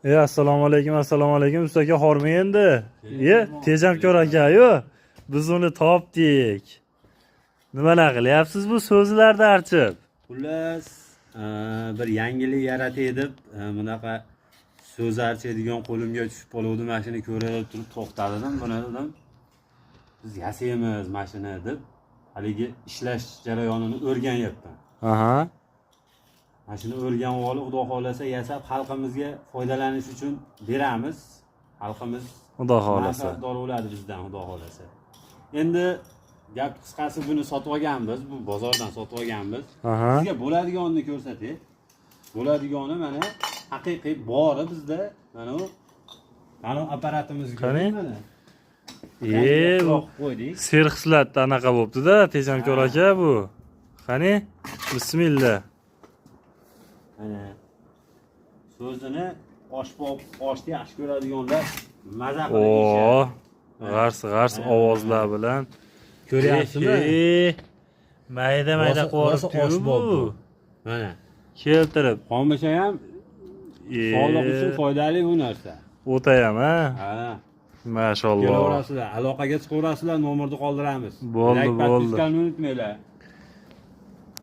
Assalomu alaykum usta aka, hormang endi. Tejamkor aka-yu, biz uni topdik. Nimalar qilyapsiz bu so'zlarda archib? Xullas, bir yangilik yaratay deb bunaqa so'z archaydigan qo'limga tushib qoluvdi. Mashina ko'rib turib to'xtadim. Buni dedim, biz yasaymiz mashina deb haligi ishlash jarayonini o'rganyapman. Aha. Mashina o'rganib olib, Xudo xolasa yasab xalqimizga foydalanish uchun beramiz. Xalqimiz Xudo xolasa. manfaatdor bo'ladi bizdan, Xudo xolasa. Endi gap qisqasi buni sotib olganmiz, bu bozordan sotib olganmiz. Sizga bo'ladiganini ko'rsatay. Bo'ladigani mana haqiqiy bori bizda, mana bu apparatimizga mana. Bu serxislatda anaqa bo'pti-da, Tejamkor aka bu. Qani? Bismillah. Mana so'zini oshni yaxshi ko'radiganlar maza qilib G'ars ovozlar bilan ko'ryapsizmi? Mayda qo'rib bu. Mana Keltirib. Xomasha ham sog'liq uchun foydali bu narsa. O'tayam, ha? Ha. Mashalloh. Kelaverasizlar, aloqaga chiqaverasizlar, nomerni qoldiramiz. Bo'ldi. Like, podpiskani unutmanglar.